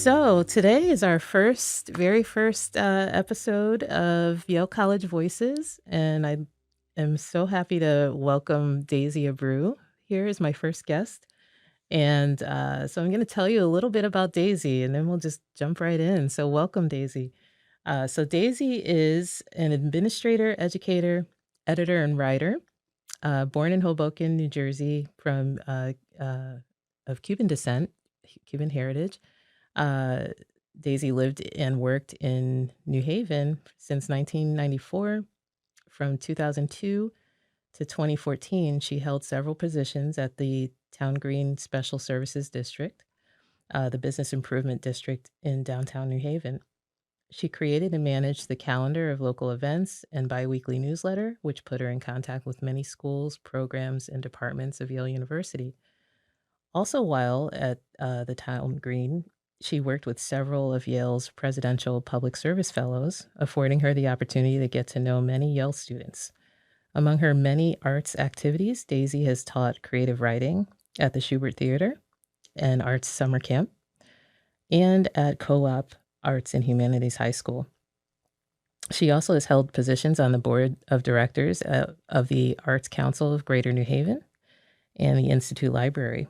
So today is our very first episode of Yale College Voices, and I am so happy to welcome Daisy Abreu here as my first guest. And so I'm going to tell you a little bit about Daisy, and then we'll just jump right in. So welcome, Daisy. So Daisy is an administrator, educator, editor, and writer. Born in Hoboken, New Jersey, from of Cuban descent, Cuban heritage. Uh, Daisy lived and worked in New Haven since 1994. From 2002 to 2014, she held several positions at the Town Green Special Services District, the business improvement district in downtown New Haven. She created and managed the calendar of local events and biweekly newsletter, which put her in contact with many schools, programs, and departments of Yale University. Also, while at the Town Green, she worked with several of Yale's presidential public service fellows, affording her the opportunity to get to know many Yale students. Among her many arts activities, Daisy has taught creative writing at the Schubert Theater and Arts Summer Camp and at Co-op Arts and Humanities High School. She also has held positions on the board of directors of the Arts Council of Greater New Haven and the Institute Library.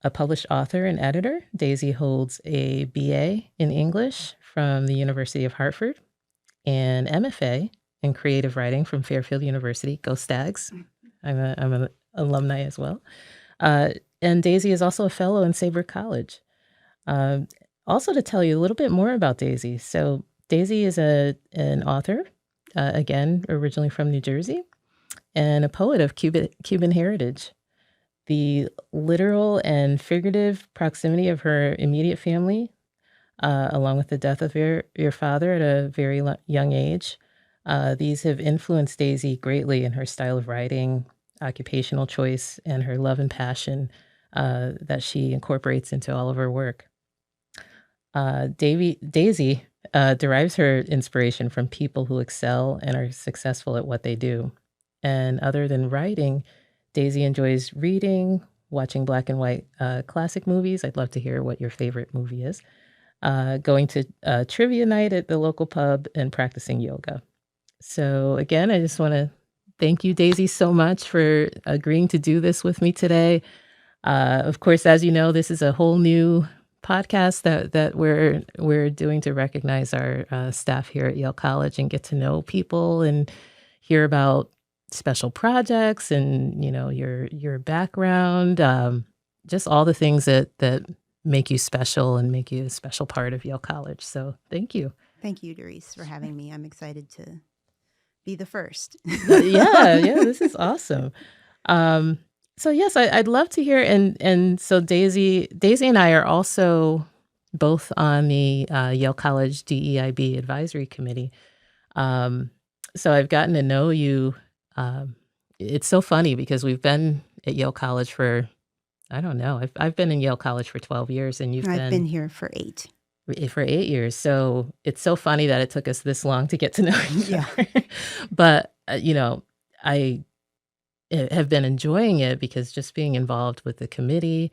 A published author and editor, Daisy holds a BA in English from the University of Hartford and MFA in creative writing from Fairfield University. Go Stags. I'm an alumni as well. And Daisy is also a fellow in Saybrook College. Also, to tell you a little bit more about Daisy. So Daisy is an author, again, originally from New Jersey, and a poet of Cuban heritage. The literal and figurative proximity of her immediate family, along with the death of your father at a very young age, these have influenced Daisy greatly in her style of writing, occupational choice, and her love and passion that she incorporates into all of her work. Daisy derives her inspiration from people who excel and are successful at what they do. And other than writing, Daisy enjoys reading, watching black and white classic movies. I'd love to hear what your favorite movie is. Going to trivia night at the local pub and practicing yoga. So again, I just want to thank you, Daisy, so much for agreeing to do this with me today. Of course, as you know, this is a whole new podcast that we're doing to recognize our staff here at Yale College and get to know people and hear about special projects and, you know, your background, just all the things that make you special and make you a special part of Yale College. So thank you. Thank you, Darice, for having me. I'm excited to be the first. Yeah, this is awesome. So yes, I'd love to hear. And so Daisy and I are also both on the Yale College DEIB Advisory Committee. So I've gotten to know you. It's so funny because we've been at Yale College for, I don't know, I've been in Yale College for 12 years and I've been here for 8. For 8 years. So it's so funny that it took us this long to get to know each other. Yeah. But, I have been enjoying it because just being involved with the committee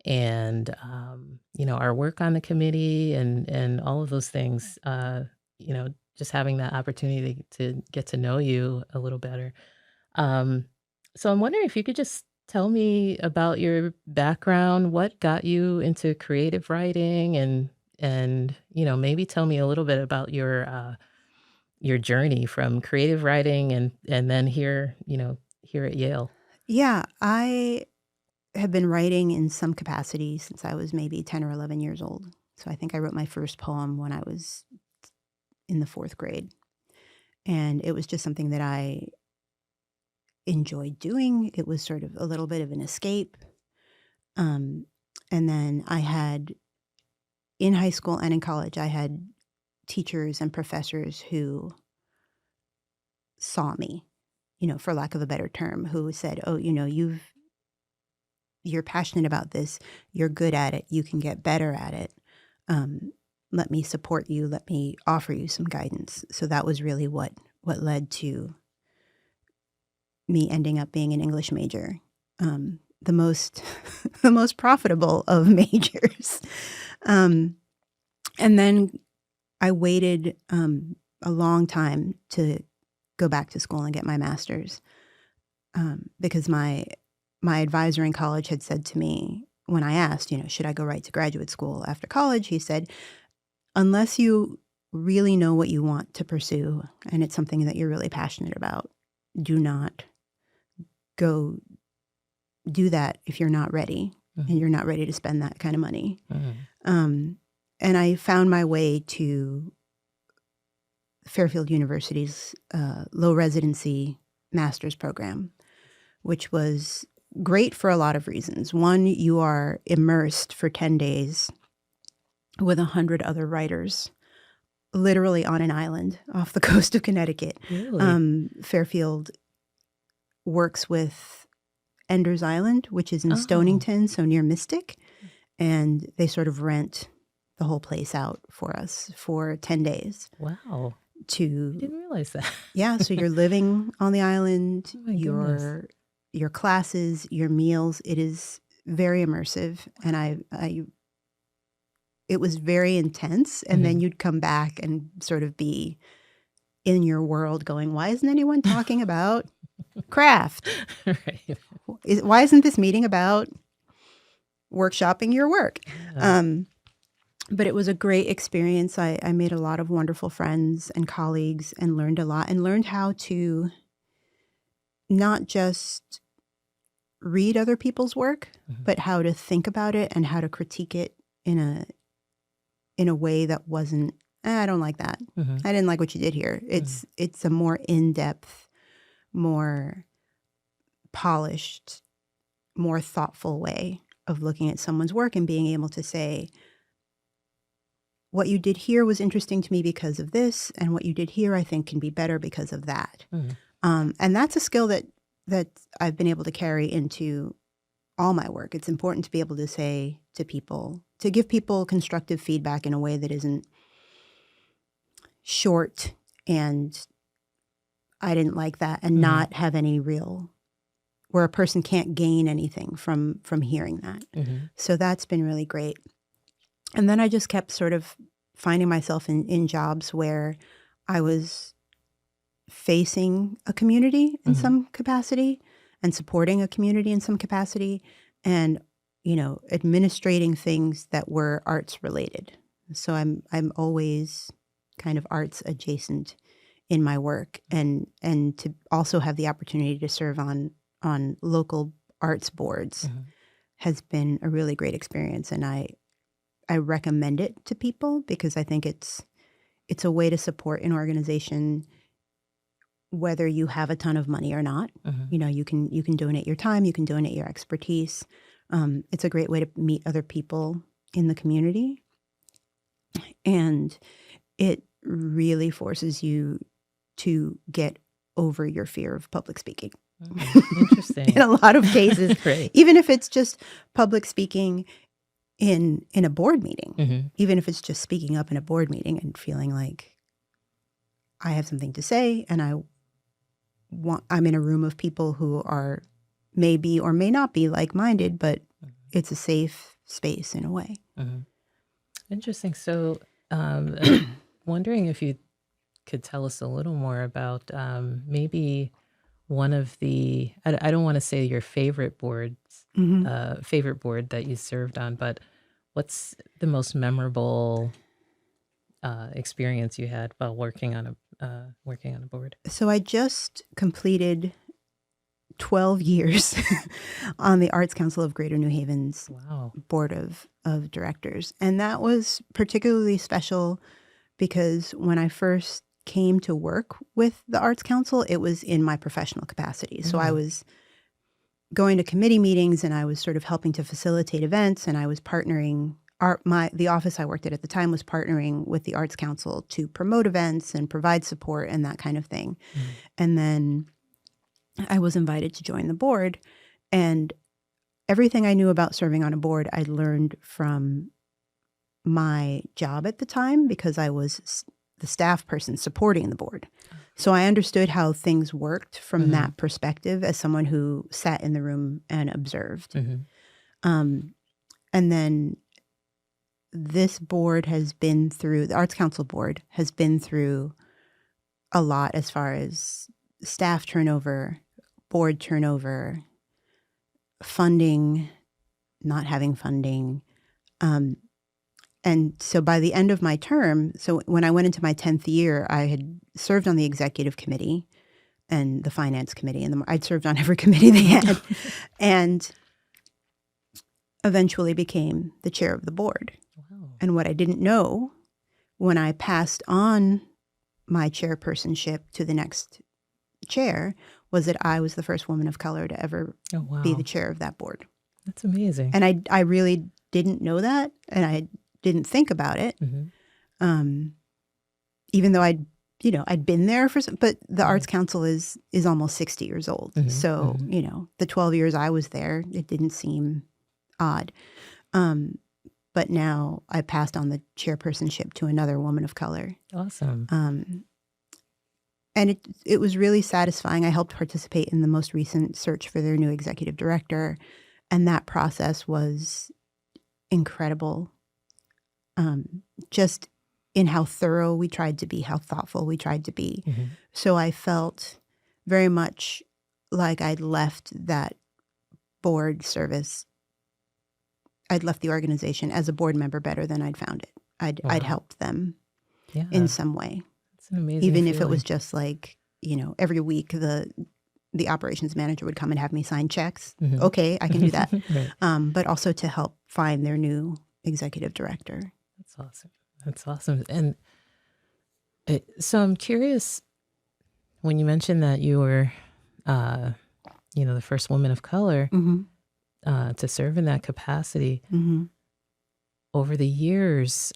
and, our work on the committee and all of those things, just having that opportunity to get to know you a little better. So I'm wondering if you could just tell me about your background, what got you into creative writing and maybe tell me a little bit about your journey from creative writing and then here at Yale. Yeah, I have been writing in some capacity since I was maybe 10 or 11 years old. So I think I wrote my first poem when I was in the 4th grade. And it was just something that I enjoyed doing. It was sort of a little bit of an escape. And then I had, in high school and in college, I had teachers and professors who saw me, for lack of a better term, who said, oh, you're passionate about this. You're good at it. You can get better at it. Let me support you. Let me offer you some guidance. So that was really what led to me ending up being an English major. the most the most profitable of majors. And then I waited a long time to go back to school and get my master's, because my advisor in college had said to me when I asked, should I go right to graduate school after college? He said, unless you really know what you want to pursue and it's something that you're really passionate about, do not go do that if you're not ready and you're not ready to spend that kind of money. And I found my way to Fairfield University's low residency master's program, which was great for a lot of reasons. One, you are immersed for 10 days with 100 other writers, literally on an island off the coast of Connecticut. Really? Fairfield works with Ender's Island, which is in Stonington, so near Mystic, and they sort of rent the whole place out for us for 10 days. Wow. I To didn't realize that. Yeah, so you're living on the island, Oh my goodness. your classes, your meals. It is very immersive, and it was very intense. And then you'd come back and sort of be in your world going, why isn't anyone talking about craft? Right. Why isn't this meeting about workshopping your work? Yeah. But it was a great experience. I made a lot of wonderful friends and colleagues and learned a lot and learned how to not just read other people's work, but how to think about it and how to critique it in a way that wasn't, I don't like that. I didn't like what you did here. It's a more in-depth, more polished, more thoughtful way of looking at someone's work and being able to say, what you did here was interesting to me because of this, and what you did here I think can be better because of that. And that's a skill that I've been able to carry into all my work. It's important to be able to say to people, to give people constructive feedback in a way that isn't short and I didn't like that, and not have any real, where a person can't gain anything from hearing that. So that's been really great. And then I just kept sort of finding myself in jobs where I was facing a community in some capacity and supporting a community in some capacity, and administrating things that were arts related. So I'm always kind of arts adjacent in my work, and to also have the opportunity to serve on local arts boards has been a really great experience, and I recommend it to people because I think it's a way to support an organization whether you have a ton of money or not. You can donate your time, you can donate your expertise. It's a great way to meet other people in the community, and it really forces you to get over your fear of public speaking. Interesting. In a lot of cases, Right. even if it's just public speaking in a board meeting, even if it's just speaking up in a board meeting and feeling like I have something to say and I'm in a room of people who are maybe or may not be like-minded, but it's a safe space in a way. Interesting. So I'm wondering if you could tell us a little more about maybe one of the, I don't want to say your favorite boards, favorite board that you served on, but what's the most memorable experience you had while working on a board? So I just completed 12 years on the Arts Council of Greater New Haven's board of directors. And that was particularly special because when I first came to work with the Arts Council, it was in my professional capacity. So I was going to committee meetings and I was sort of helping to facilitate events, and I was partnering. The office I worked at the time was partnering with the Arts Council to promote events and provide support and that kind of thing. And then I was invited to join the board, and everything I knew about serving on a board I learned from my job at the time because I was the staff person supporting the board. So I understood how things worked from that perspective as someone who sat in the room and observed. And then this board has been through, the Arts Council board has been through a lot as far as staff turnover, board turnover, funding, not having funding. And so by the end of my term, so when I went into my 10th year, I had served on the executive committee and the finance committee, and I'd served on every committee they had, and eventually became the chair of the board. Wow. And what I didn't know when I passed on my chairpersonship to the next chair was that I was the first woman of color to ever be the chair of that board. That's amazing. And I really didn't know that, and I didn't think about it, even though I'd been there for some, but the Arts Council is almost 60 years old. So, the 12 years I was there, it didn't seem odd. But now I passed on the chairpersonship to another woman of color. Awesome. And it was really satisfying. I helped participate in the most recent search for their new executive director, and that process was incredible. Just in how thorough we tried to be, how thoughtful we tried to be. So I felt very much like I'd left that board service. I'd left the organization as a board member better than I'd found it. I'd helped them in some way. It's an amazing Even feeling. if it was just like, every week the operations manager would come and have me sign checks. Okay, I can do that. Right. But also to help find their new executive director. That's awesome. That's awesome. And so I'm curious, when you mentioned that you were, the first woman of color to serve in that capacity, over the years,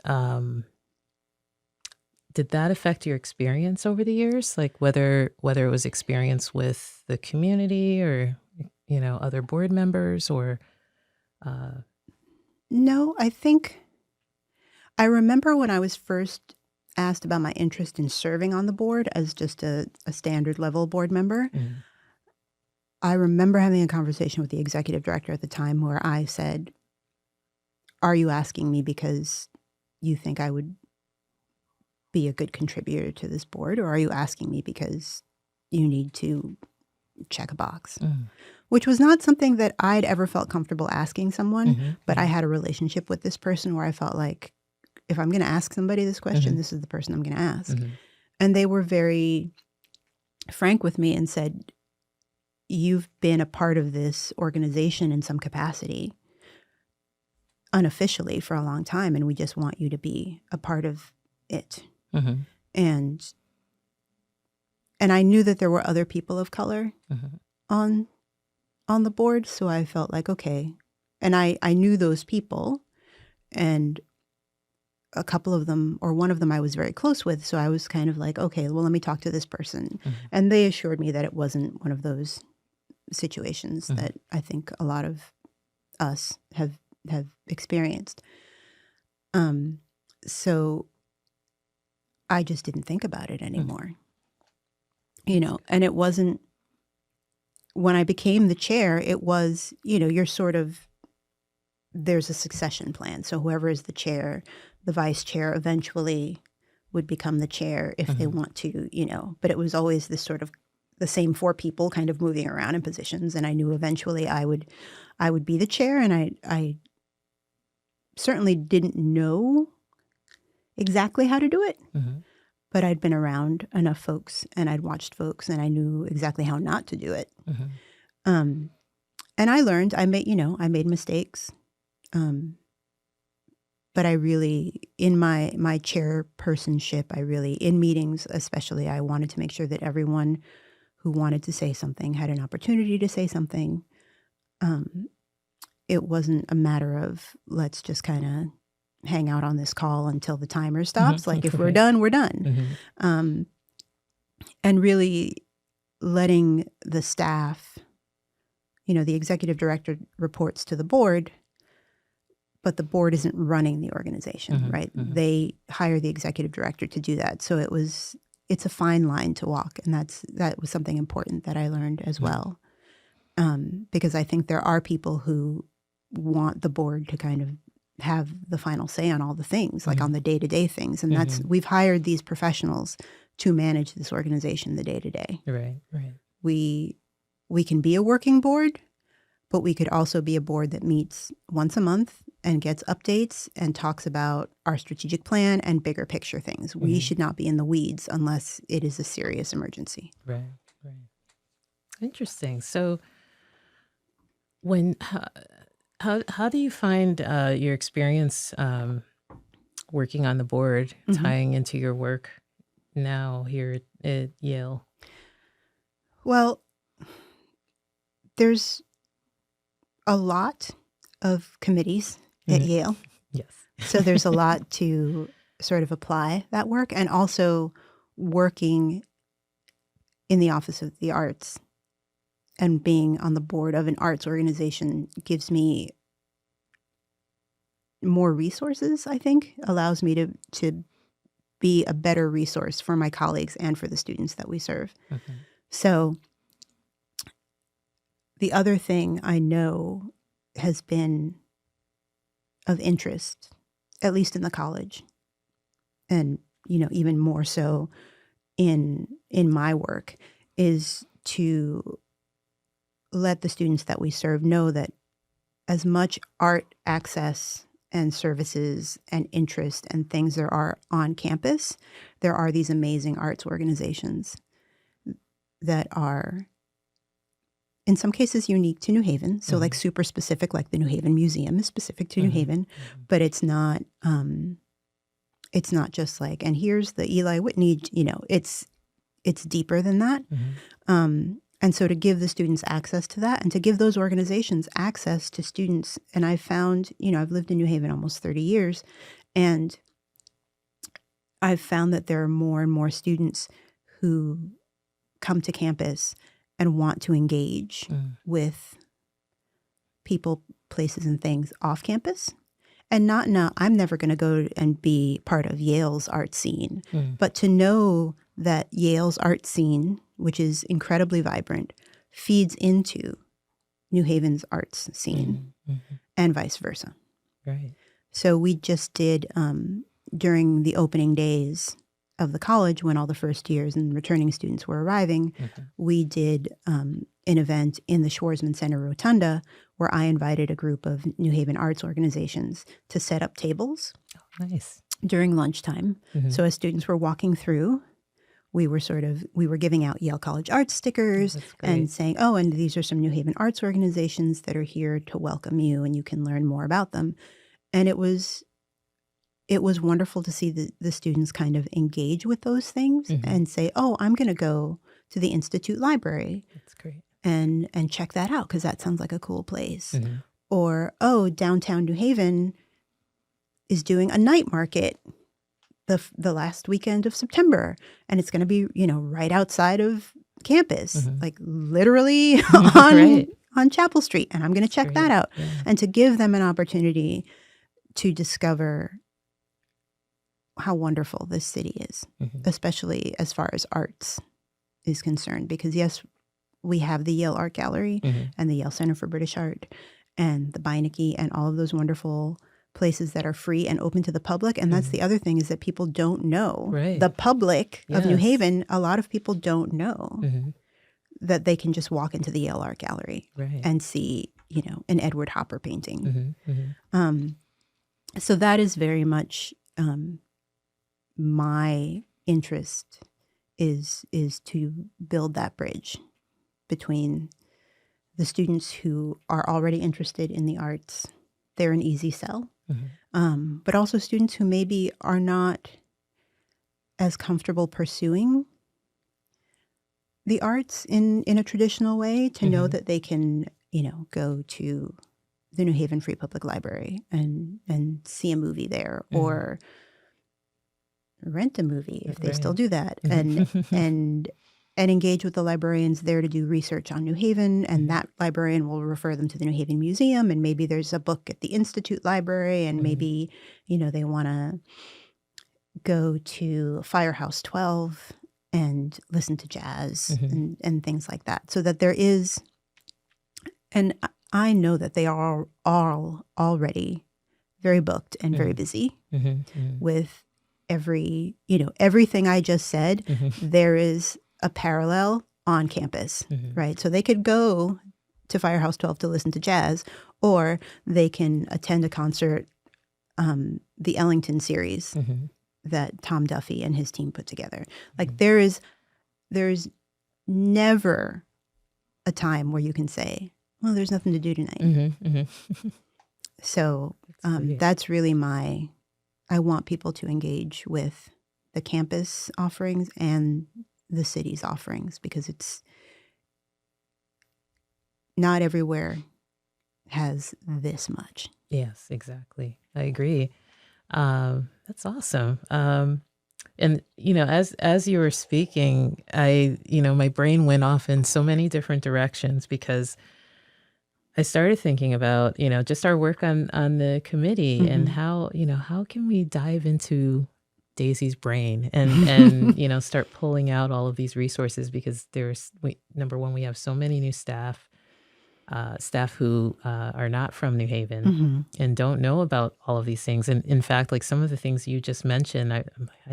did that affect your experience over the years? Like whether it was experience with the community or, other board members or... No, I remember when I was first asked about my interest in serving on the board as just a standard level board member. I remember having a conversation with the executive director at the time where I said, "Are you asking me because you think I would be a good contributor to this board, or are you asking me because you need to check a box?" Which was not something that I'd ever felt comfortable asking someone, but I had a relationship with this person where I felt like, if I'm going to ask somebody this question, this is the person I'm going to ask. And they were very frank with me and said, "You've been a part of this organization in some capacity unofficially for a long time, and we just want you to be a part of it." And I knew that there were other people of color on the board, so I felt like, okay. And I knew those people, and a couple of them, or one of them I was very close with, so I was kind of like, okay, well, let me talk to this person. And they assured me that it wasn't one of those situations that I think a lot of us have experienced. So I just didn't think about it anymore. And it wasn't, when I became the chair, it was, you're sort of, there's a succession plan. So whoever is the chair, the vice chair eventually would become the chair if they want to, but it was always this sort of the same four people kind of moving around in positions. And I knew eventually I would be the chair. And I certainly didn't know exactly how to do it, but I'd been around enough folks and I'd watched folks and I knew exactly how not to do it. And I learned, I made mistakes. But I really, in my chairpersonship, in meetings especially, I wanted to make sure that everyone who wanted to say something had an opportunity to say something. It wasn't a matter of, let's just kind of hang out on this call until the timer stops. Like, if we're done, we're done. And really letting the staff, the executive director reports to the board, but the board isn't running the organization, right? They hire the executive director to do that. So it's a fine line to walk. And that was something important that I learned as well. Because I think there are people who want the board to kind of have the final say on all the things, like on the day-to-day things. And we've hired these professionals to manage this organization the day-to-day. Right. We can be a working board, but we could also be a board that meets once a month and gets updates and talks about our strategic plan and bigger picture things. We should not be in the weeds unless it is a serious emergency. Right. Interesting. So how do you find your experience working on the board tying into your work now here at Yale? Well, there's a lot of committees at Yale. Yes. So there's a lot to sort of apply that work, and also working in the Office of the Arts and being on the board of an arts organization gives me more resources, I think, allows me to be a better resource for my colleagues and for the students that we serve. So the other thing I know has been of interest, at least in the college, and even more so in my work, is to let the students that we serve know that as much art access and services and interest and things there are on campus, there are these amazing arts organizations that are in some cases unique to New Haven. So like super specific, like the New Haven Museum is specific to New Haven, but it's not just like, and here's the Eli Whitney, it's deeper than that. And so to give the students access to that and to give those organizations access to students. And I've found, I've lived in New Haven almost 30 years, and I've found that there are more and more students who come to campus and want to engage with people, places, and things off campus. And not, I'm never going to go and be part of Yale's art scene, but to know that Yale's art scene, which is incredibly vibrant, feeds into New Haven's arts scene and vice versa. Right. So we just did, during the opening days of the college, when all the first years and returning students were arriving, we did an event in the Schwarzman Center Rotunda where I invited a group of New Haven arts organizations to set up tables during lunchtime. So as students were walking through, we were giving out Yale College Arts stickers and saying, and these are some New Haven arts organizations that are here to welcome you, and you can learn more about them. And it was wonderful to see the students kind of engage with those things and say, I'm going to go to the Institute Library. That's great. And check that out because that sounds like a cool place. Or, downtown New Haven is doing a night market the last weekend of September, and it's going to be, right outside of campus, like literally on Chapel Street, and I'm going to check that out. Yeah. And to give them an opportunity to discover how wonderful this city is, especially as far as arts is concerned. Because yes, we have the Yale Art Gallery and the Yale Center for British Art and the Beinecke and all of those wonderful places that are free and open to the public. And that's the other thing, is that people don't know. The public of New Haven, a lot of people don't know that they can just walk into the Yale Art Gallery and see, an Edward Hopper painting. So that is very much my interest, is to build that bridge between the students who are already interested in the arts. They're an easy sell. But also students who maybe are not as comfortable pursuing the arts in a traditional way, to know that they can, go to the New Haven Free Public Library and see a movie there, or rent a movie if they still do that, and and engage with the librarians there to do research on New Haven, and that librarian will refer them to the New Haven Museum, and maybe there's a book at the Institute Library, and maybe, they want to go to Firehouse 12 and listen to jazz and things like that. So that there is, and I know that they are all already very booked and very busy with everything I just said. There is a parallel on campus, right? So they could go to Firehouse 12 to listen to jazz, or they can attend a concert, the Ellington series that Tom Duffy and his team put together. Like there's never a time where you can say, well, there's nothing to do tonight. So that's really I want people to engage with the campus offerings and the city's offerings, because it's not everywhere has this much. Yes, exactly. I agree. That's awesome. And as you were speaking, my brain went off in so many different directions, because I started thinking about, just our work on the committee and how can we dive into Daisy's brain and start pulling out all of these resources, because number one, we have so many new staff who are not from New Haven and don't know about all of these things. And in fact, like some of the things you just mentioned, I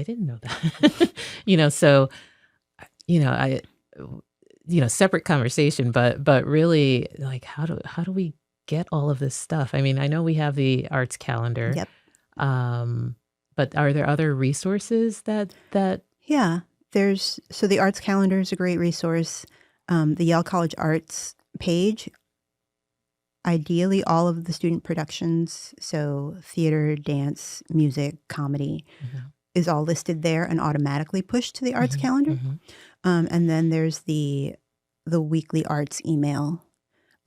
didn't know that, so, separate conversation, but really, like, how do we get all of this stuff? I mean, I know we have the arts calendar. Yep. But are there other resources that? Yeah, so the arts calendar is a great resource. The Yale College Arts page, ideally all of the student productions, so theater, dance, music, comedy, is all listed there and automatically pushed to the arts calendar. And then there's the weekly arts email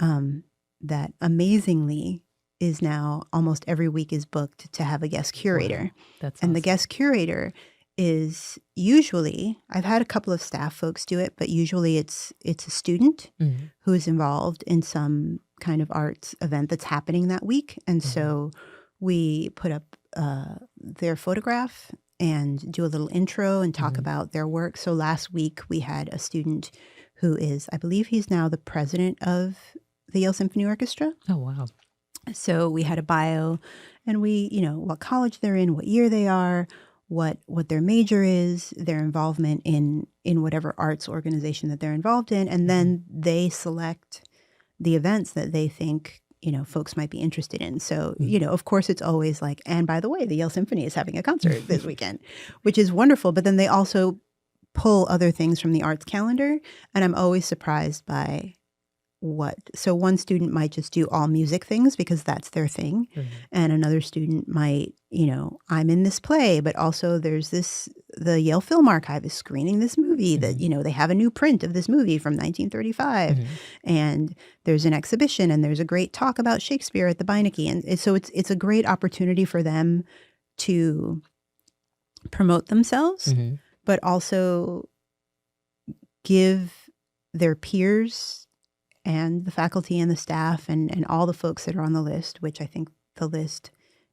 that amazingly is now almost every week is booked to have a guest curator. Wow, that's and awesome. The guest curator is usually, I've had a couple of staff folks do it, but usually it's a student who is involved in some kind of arts event that's happening that week. And so we put up their photograph and do a little intro and talk about their work. So last week we had a student who is, I believe he's now the president of the Yale Symphony Orchestra. Oh, wow. So we had a bio, and we, what college they're in, what year they are, what their major is, their involvement in whatever arts organization that they're involved in, and then they select the events that they think folks might be interested in. So, of course, it's always like, and by the way, the Yale Symphony is having a concert this weekend, which is wonderful. But then they also pull other things from the arts calendar, and I'm always surprised by so one student might just do all music things because that's their thing. And another student might, I'm in this play, but also there's the Yale Film Archive is screening this movie that, they have a new print of this movie from 1935. And there's an exhibition, and there's a great talk about Shakespeare at the Beinecke. And so it's a great opportunity for them to promote themselves, but also give their peers and the faculty and the staff and all the folks that are on the list, which I think the list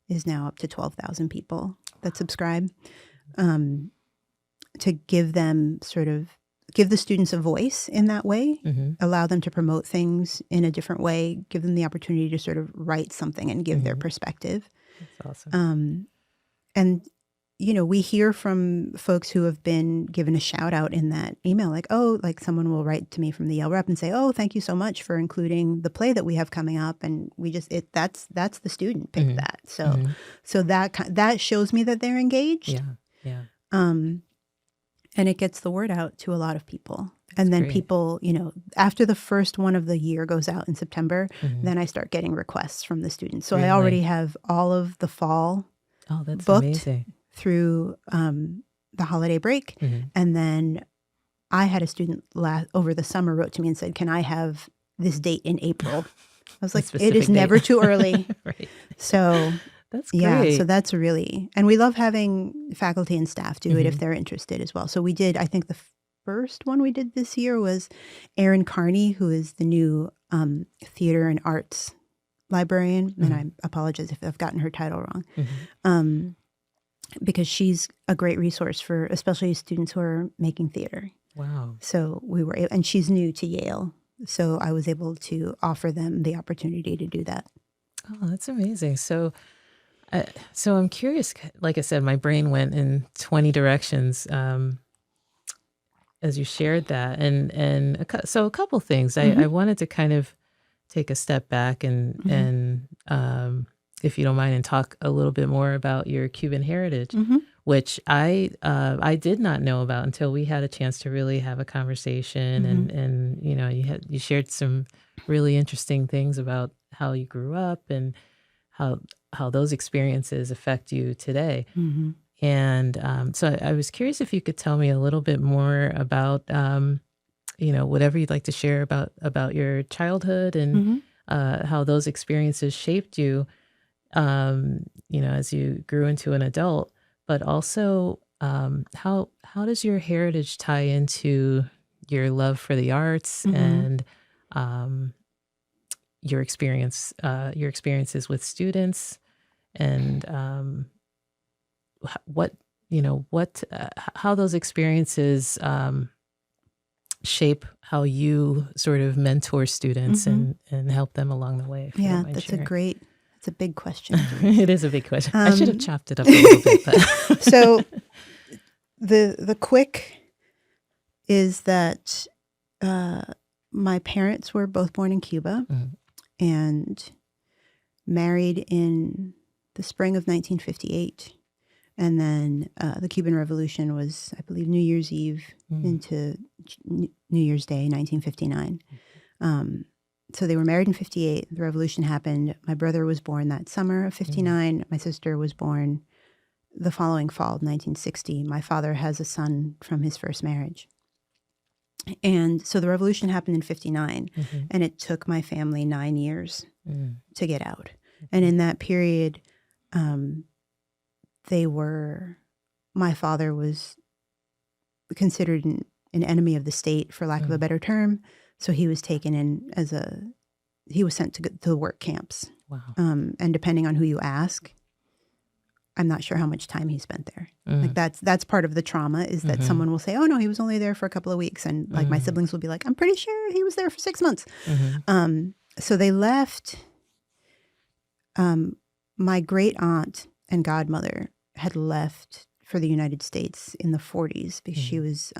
is now up to 12,000 people that subscribe, to give them give the students a voice in that way, allow them to promote things in a different way, give them the opportunity to sort of write something and give their perspective. That's awesome. And we hear from folks who have been given a shout out in that email, like someone will write to me from the Yale rep and say, oh, thank you so much for including the play that we have coming up. And we just, that's the student picked that. So that shows me that they're engaged. Yeah. And it gets the word out to a lot of people. And then great. People, after the first one of the year goes out in September, then I start getting requests from the students. So Really? I already have all of the fall that's booked amazing. Through the holiday break. And then I had a student over the summer wrote to me and said, can I have this date in April? I was like, it is never too early. Right. So that's great. Yeah, so that's really, and we love having faculty and staff do it if they're interested as well. So we did, I think first one we did this year was Erin Carney, who is the new theater and arts librarian. And I apologize if I've gotten her title wrong, because she's a great resource for especially students who are making theater. Wow. So and she's new to Yale. So I was able to offer them the opportunity to do that. Oh, that's amazing. So I'm curious, like I said, my brain went in 20 directions as you shared that. And so a couple things. I wanted to kind of take a step back and if you don't mind, and talk a little bit more about your Cuban heritage, which I did not know about until we had a chance to really have a conversation. And you know, you shared some really interesting things about how you grew up and how those experiences affect you today. And so I was curious if you could tell me a little bit more about, you know, whatever you'd like to share about your childhood and how those experiences shaped you, you know, as you grew into an adult, but also how does your heritage tie into your love for the arts and your experiences with students, and how those experiences shape how you sort of mentor students and help them along the way. Yeah, that's a big question. It is a big question. I should have chopped it up a little bit. But so the quick is that my parents were both born in Cuba and married in the spring of 1958. And then the Cuban Revolution was, I believe, New Year's Eve into New Year's Day, 1959. So they were married in 58. The revolution happened. My brother was born that summer of 59. My sister was born the following fall of 1960. My father has a son from his first marriage. And so the revolution happened in 59, and it took my family 9 years to get out. And in that period, my father was considered an enemy of the state, for lack of a better term. So he was taken in he was sent to work camps. Wow. And depending on who you ask, I'm not sure how much time he spent there. Like that's part of the trauma, is that someone will say, oh no, he was only there for a couple of weeks. And like my siblings will be like, I'm pretty sure he was there for 6 months. So they left. My great aunt and godmother had left for the United States in the 40s because she was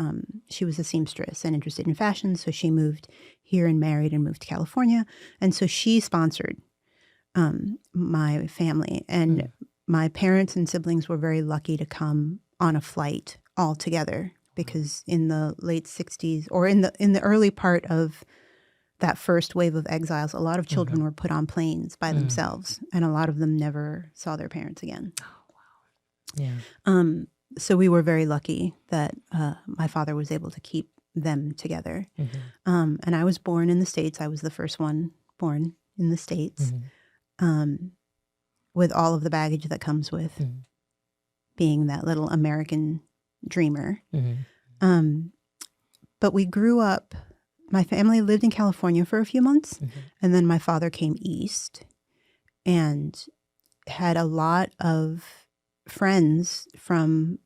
a seamstress and interested in fashion. So she moved here and married and moved to California. And so she sponsored my family. And my parents and siblings were very lucky to come on a flight all together, because in the late 60s, or in the early part of that first wave of exiles, a lot of children were put on planes by themselves, and a lot of them never saw their parents again. Oh, wow. Yeah. So we were very lucky that my father was able to keep them together. And I was born in the States. I was the first one born in the States, with all of the baggage that comes with being that little American dreamer. But we grew up, my family lived in California for a few months, and then my father came east and had a lot of friends from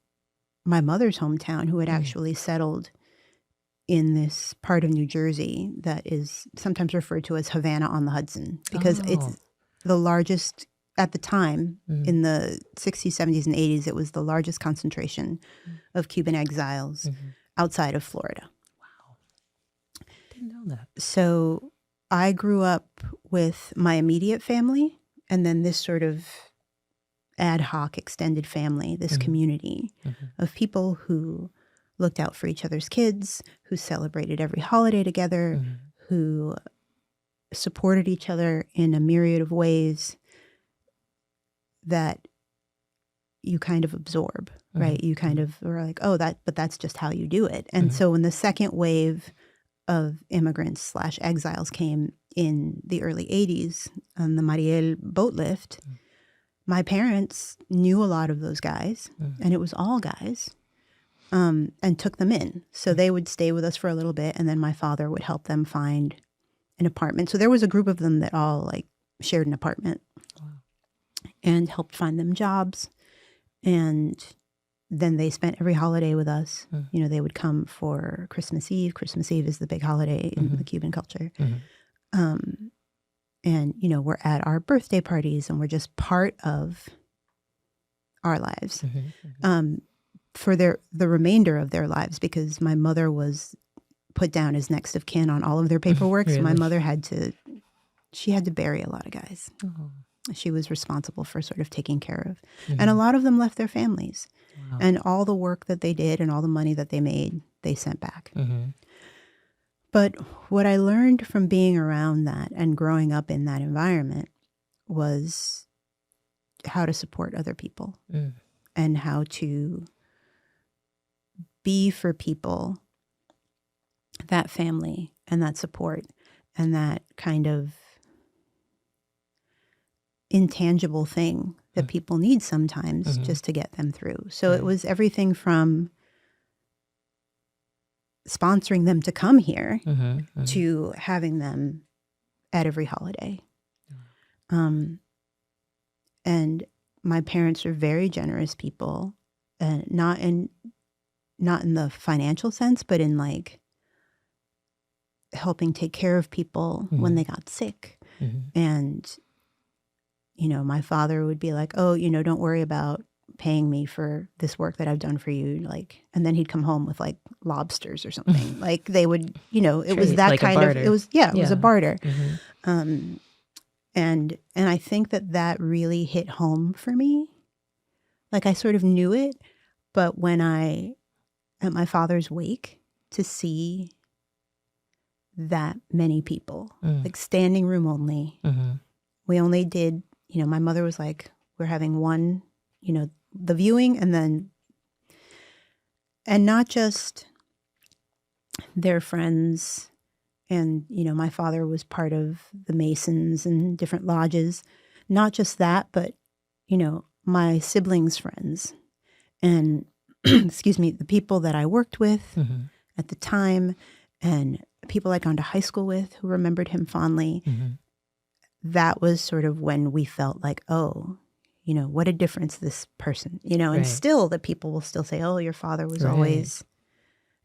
my mother's hometown who had actually settled in this part of New Jersey that is sometimes referred to as Havana on the Hudson, because it's the largest, at the time, in the 60s, 70s, and 80s, it was the largest concentration of Cuban exiles outside of Florida. Wow. Didn't know that. So I grew up with my immediate family, and then this sort of ad hoc extended family, this community of people who looked out for each other's kids, who celebrated every holiday together, who supported each other in a myriad of ways that you kind of absorb, right? You kind of are like, oh, but that's just how you do it. And so when the second wave of immigrants / exiles came in the early 80s on the Mariel boat lift, my parents knew a lot of those guys, and it was all guys. and took them in. So they would stay with us for a little bit, and then my father would help them find an apartment. So there was a group of them that all like shared an apartment and helped find them jobs. And then they spent every holiday with us. You know, they would come for Christmas Eve. Christmas Eve is the big holiday in the Cuban culture. And, you know, we're at our birthday parties and we're just part of our lives for the remainder of their lives, because my mother was put down as next of kin on all of their paperwork. Really? So my mother had to bury a lot of guys. She was responsible for sort of taking care of. And a lot of them left their families. And all the work that they did and all the money that they made, they sent back. But what I learned from being around that and growing up in that environment was how to support other people and how to be for people that family and that support and that kind of intangible thing that people need sometimes just to get them through. So it was everything from sponsoring them to come here to having them at every holiday. And my parents are very generous people, not in the financial sense, but in like helping take care of people when they got sick. And, you know, my father would be like, oh, you know, don't worry about paying me for this work that I've done for you. Like, and then he'd come home with like lobsters or something. Like they would, you know, it was that like kind of, it was a barter. And I think that really hit home for me. Like I sort of knew it, but when at my father's wake, to see that many people, like standing room only, we only did, you know, my mother was like, we're having one, you know, the viewing and not just their friends. And, you know, my father was part of the Masons and different lodges, not just that, but, you know, my siblings' friends and, excuse me, the people that I worked with at the time and people I'd gone to high school with who remembered him fondly. That was sort of when we felt like, oh, you know, what a difference this person, you know, and still the people will still say, oh, your father was always,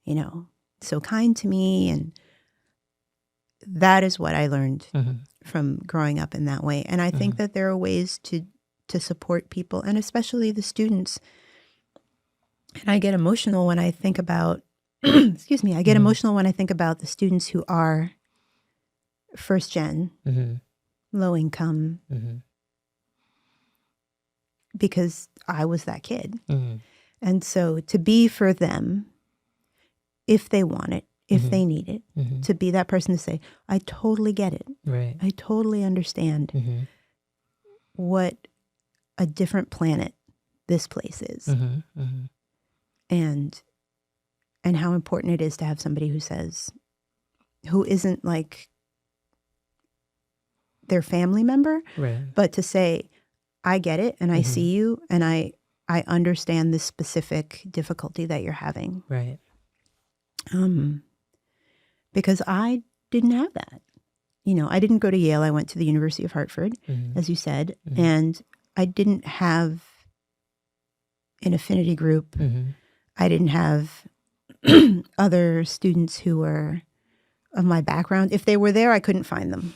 you know, so kind to me. And that is what I learned from growing up in that way. And I think that there are ways to support people, and especially the students. And I get emotional when I think about, excuse me, I get emotional when I think about the students who are first gen, low income, because I was that kid. And so to be for them, if they want it, if they need it, to be that person to say, I totally get it. I totally understand what a different planet this place is. And how important it is to have somebody who says, who isn't like their family member, but to say, I get it and I see you and I understand this specific difficulty that you're having. Because I didn't have that. You know, I didn't go to Yale. I went to the University of Hartford, as you said, and I didn't have an affinity group. I didn't have other students who were of my background. If they were there, I couldn't find them.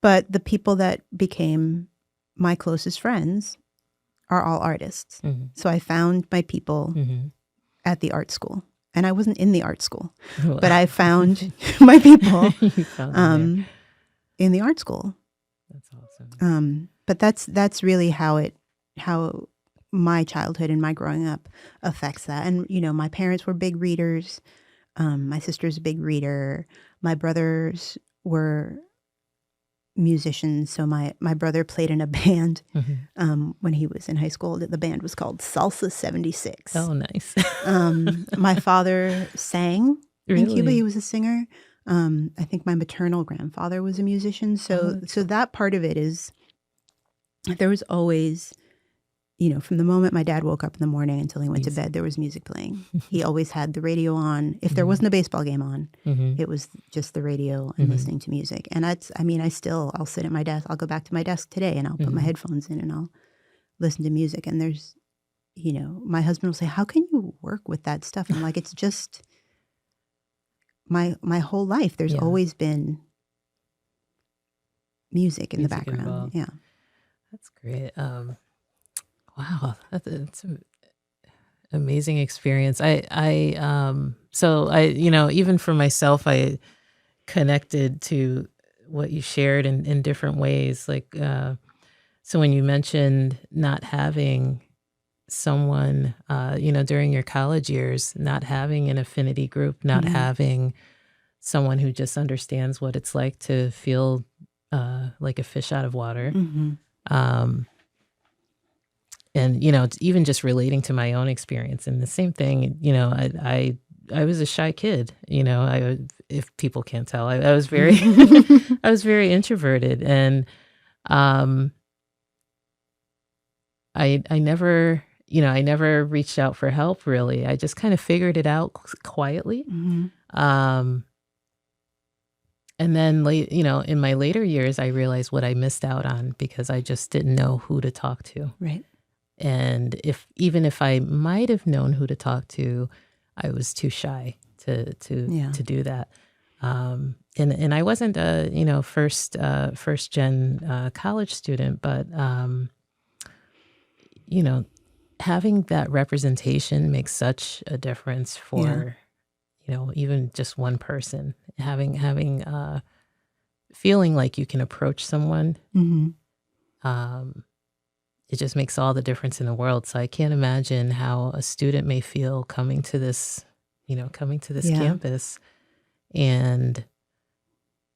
But the people that became my closest friends are all artists. So I found my people at the art school. And I wasn't in the art school, but I found my people in the art school. That's awesome. But that's really how my childhood and my growing up affects that. And, you know, my parents were big readers. My sister's a big reader. My brothers were musicians. So my brother played in a band when he was in high school. The band was called Salsa 76. Oh, nice. My father sang Really? in Cuba. He was a singer. I think my maternal grandfather was a musician. So that part of it is, there was always, from the moment my dad woke up in the morning until he went to Music. bed, there was music playing. He always had the radio on. If there wasn't a baseball game on, it was just the radio and listening to music. And I'll sit at my desk. I'll go back to my desk today and I'll put my headphones in and I'll listen to music. And there's, my husband will say, how can you work with that stuff? And I'm like, it's just my whole life. There's always been music in the background. Involved. Yeah. That's great. Wow, that's an amazing experience. So even for myself, I connected to what you shared in different ways. Like, so when you mentioned not having someone, during your college years, not having an affinity group, not having someone who just understands what it's like to feel like a fish out of water. And, even just relating to my own experience and the same thing, I was a shy kid, if people can't tell, I was very, I was very introverted, and I never reached out for help really. I just kind of figured it out quietly. And then in my later years, I realized what I missed out on because I just didn't know who to talk to. Right. And even if I might have known who to talk to, I was too shy to do that. And I wasn't a first gen college student, but having that representation makes such a difference for even just one person. Having feeling like you can approach someone. It just makes all the difference in the world. So I can't imagine how a student may feel coming to this campus. And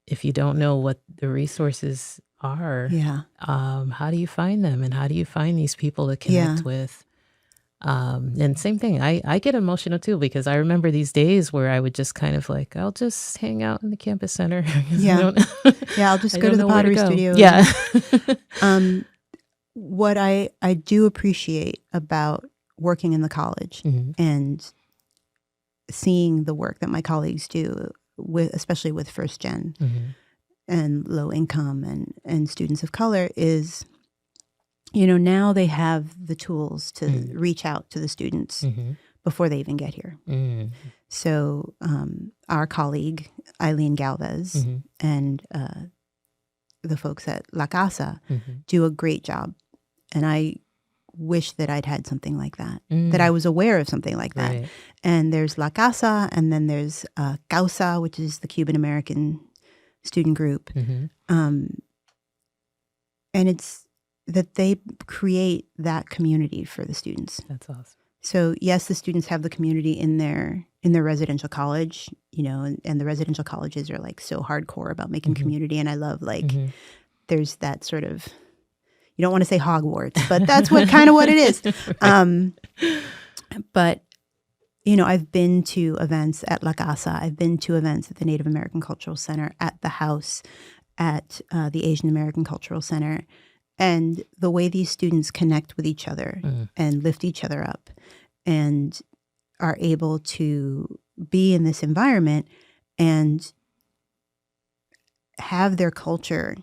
if you don't know what the resources are, how do you find them? And how do you find these people to connect with? And same thing, I get emotional too, because I remember these days where I would just kind of like, I'll just hang out in the campus center. I'll just go to the pottery studio. Yeah. What I do appreciate about working in the college and seeing the work that my colleagues do, especially with first gen and low income and students of color, is, now they have the tools to reach out to the students before they even get here. So our colleague, Eileen Galvez, and the folks at La Casa do a great job. And I wish that I'd had something like that, that I was aware of something like that. Right. And there's La Casa, and then there's Causa, which is the Cuban American student group. And it's that they create that community for the students. That's awesome. So yes, the students have the community in their residential college, and the residential colleges are like so hardcore about making community. And I love there's that sort of, you don't want to say Hogwarts, but that's what it is. But, I've been to events at La Casa. I've been to events at the Native American Cultural Center, at the house, at the Asian American Cultural Center. And the way these students connect with each other and lift each other up and are able to be in this environment and have their culture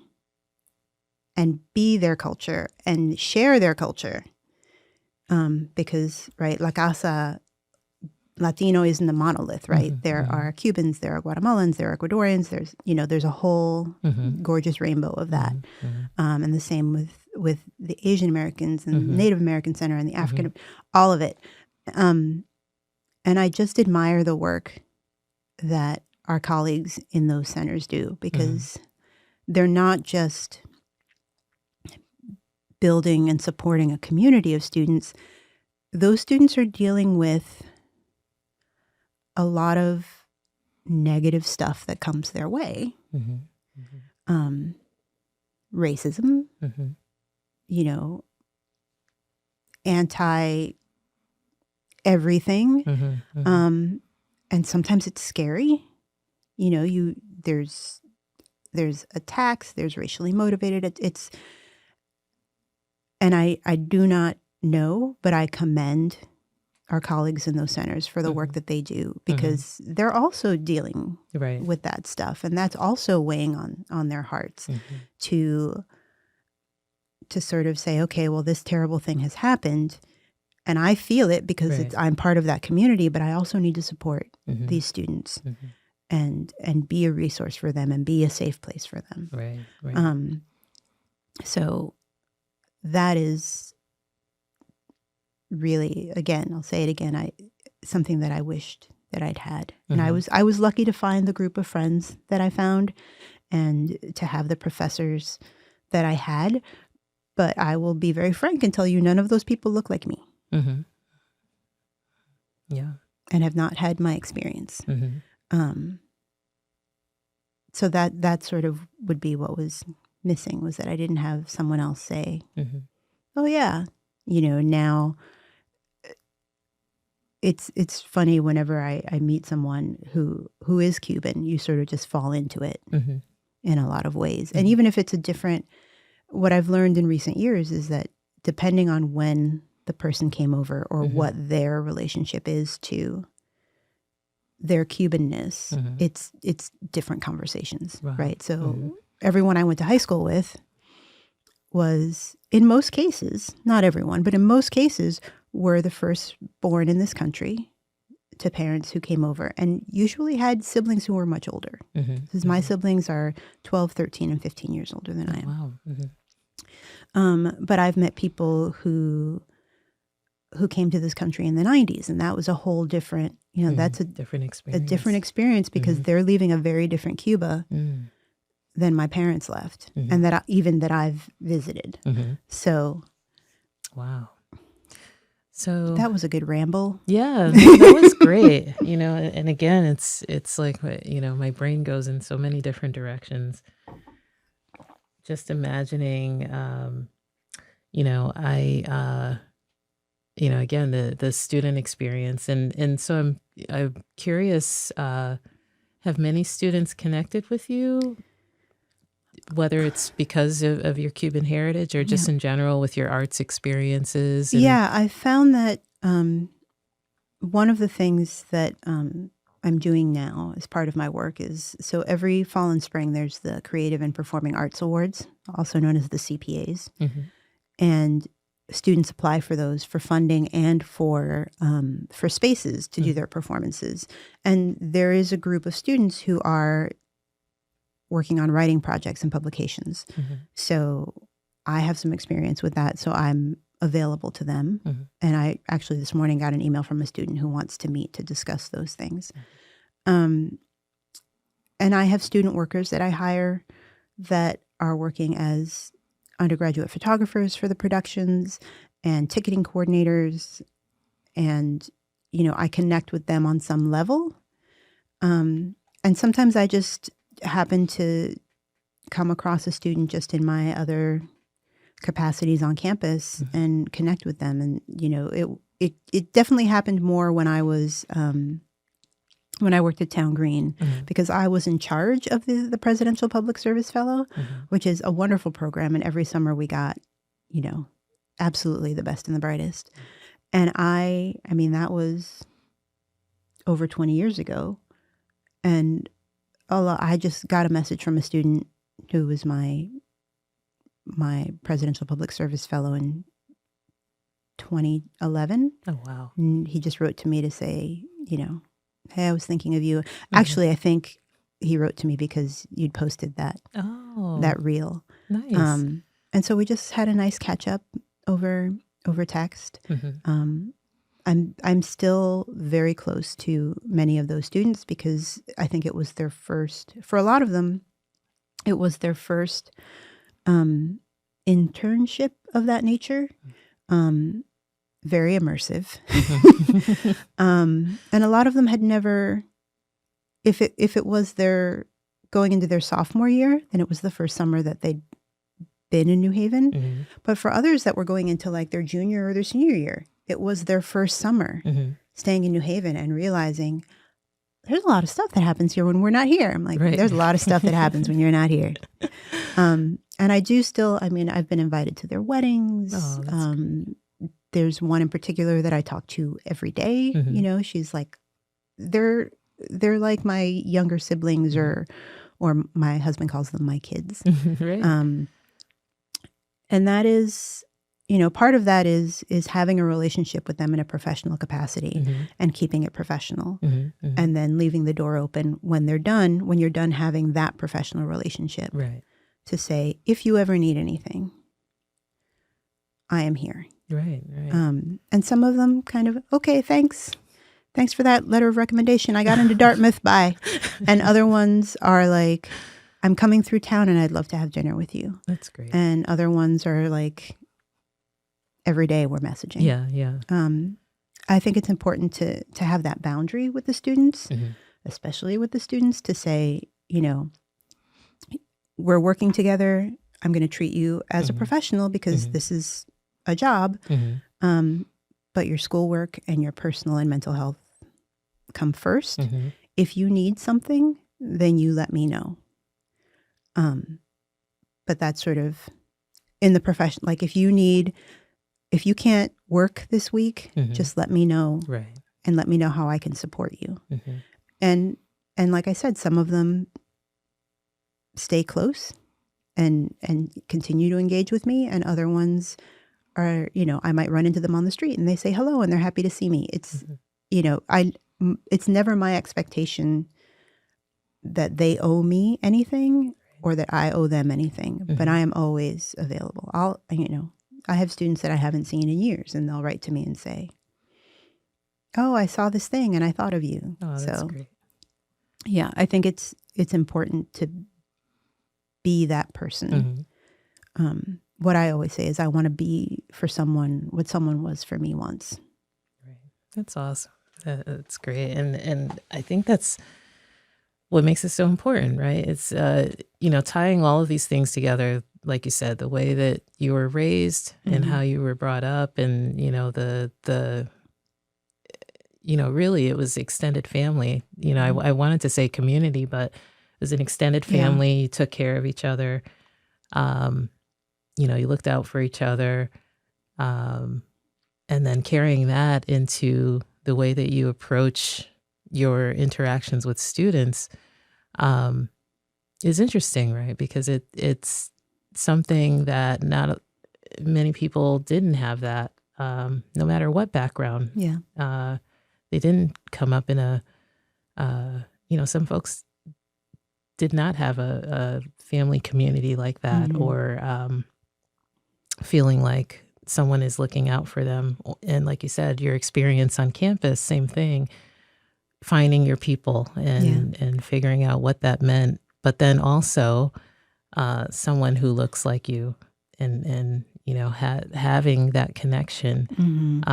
and be their culture and share their culture. Because, right, La Casa, Latino isn't a monolith, right? There are Cubans, there are Guatemalans, there are Ecuadorians, there's a whole gorgeous rainbow of that. And the same with the Asian Americans and the Native American Center and the African, all of it. And I just admire the work that our colleagues in those centers do, because they're not just building and supporting a community of students. Those students are dealing with a lot of negative stuff that comes their way. Racism, anti everything. And sometimes it's scary. There's attacks, there's racially motivated. And I do not know, but I commend our colleagues in those centers for the work that they do, because they're also dealing with that stuff, and that's also weighing on their hearts to sort of say, okay, well, this terrible thing has happened, and I feel it because I'm part of that community, but I also need to support these students and be a resource for them and be a safe place for them. So that is really, again, I'll say it again, something that I wished that I'd had. And I was lucky to find the group of friends that I found and to have the professors that I had. But I will be very frank and tell you, none of those people look like me. Yeah. And have not had my experience. So that sort of would be what was missing, was that I didn't have someone else say, oh yeah, now it's funny whenever I meet someone who is Cuban, you sort of just fall into it in a lot of ways. And even if it's a different, what I've learned in recent years is that depending on when the person came over or what their relationship is to their Cubanness, it's different conversations, right? So everyone I went to high school with was, in most cases, not everyone, but in most cases, were the first born in this country to parents who came over, and usually had siblings who were much older. Because my siblings are 12, 13, and 15 years older than I am. But I've met people who came to this country in the 90s, and that was a whole different, that's a different experience because they're leaving a very different Cuba than my parents left, and that I've visited. So, wow. So that was a good ramble. Yeah, that was great. And again, it's like, my brain goes in so many different directions. Just imagining, again, the student experience. And so I'm curious, have many students connected with you, whether it's because of your Cuban heritage or just in general with your arts experiences? I found that one of the things that I'm doing now as part of my work is, so every fall and spring there's the Creative and Performing Arts Awards, also known as the CPAs. And students apply for those for funding and for spaces to do their performances. And there is a group of students who are working on writing projects and publications. So I have some experience with that, so I'm available to them. And I actually this morning got an email from a student who wants to meet to discuss those things. And I have student workers that I hire that are working as undergraduate photographers for the productions and ticketing coordinators. And, I connect with them on some level. And sometimes I just happen to come across a student just in my other capacities on campus and connect with them. And, it definitely happened more when I was, when I worked at Town Green, because I was in charge of the Presidential Public Service Fellow, which is a wonderful program. And every summer we got, absolutely the best and the brightest. And I mean, that was over 20 years ago. And I just got a message from a student who was my Presidential Public Service Fellow in 2011. Oh, wow. And he just wrote to me to say, hey, I was thinking of you. Actually, I think he wrote to me because you'd posted that reel. Nice. And so we just had a nice catch up over text. I'm still very close to many of those students because I think it was their first, for a lot of them, it was their first internship of that nature. Very immersive. And a lot of them had never, if it was their going into their sophomore year, then it was the first summer that they'd been in New Haven. But for others that were going into like their junior or their senior year, it was their first summer staying in New Haven and realizing there's a lot of stuff that happens here when we're not here. I'm like, there's a lot of stuff that happens when you're not here. And I do still, I've been invited to their weddings, There's one in particular that I talk to every day. Mhm. She's like, they're like my younger siblings, Mhm. or my husband calls them my kids. Right. Um, and that is, part of that is having a relationship with them in a professional capacity Mhm. and keeping it professional, Mhm. Mhm. and then leaving the door open when you're done having that professional relationship, Right. to say, if you ever need anything, I am here. Right. Right. And some of them kind of, okay, thanks for that letter of recommendation. I got into Dartmouth, bye. And other ones are like, I'm coming through town and I'd love to have dinner with you. That's great. And other ones are like, every day we're messaging. Yeah. Yeah. I think it's important to have that boundary with the students, Mhm. especially with the students, to say, we're working together. I'm going to treat you as a Mhm. professional because Mhm. this is a job. Mhm. But your schoolwork and your personal and mental health come first. Mhm. If you need something, then you let me know. But that's sort of in the profession. Like if you can't work this week, Mhm. just let me know. Right. And let me know how I can support you. Mhm. And like I said, some of them stay close and continue to engage with me, and other ones are, I might run into them on the street and they say hello and they're happy to see me. It's, Mhm. it's never my expectation that they owe me anything or that I owe them anything, but I am always available. I have students that I haven't seen in years, and they'll write to me and say, oh, I saw this thing and I thought of you. Oh, that's So great. yeah, I think it's important to be that person. What I always say is I want to be for someone what someone was for me once. Right. That's awesome. That's great. And I think that's what makes it so important, right? It's, tying all of these things together, like you said, the way that you were raised and how you were brought up, and, really it was extended family. I wanted to say community, but it was an extended family. You took care of each other. You looked out for each other. And then carrying that into the way that you approach your interactions with students is interesting, right? Because it's something that not many people didn't have that, no matter what background. Yeah. They didn't come up in some folks did not have a family community like that, or feeling like someone is looking out for them. And like you said, your experience on campus, same thing, finding your people and figuring out what that meant. But then also someone who looks like you, and having that connection.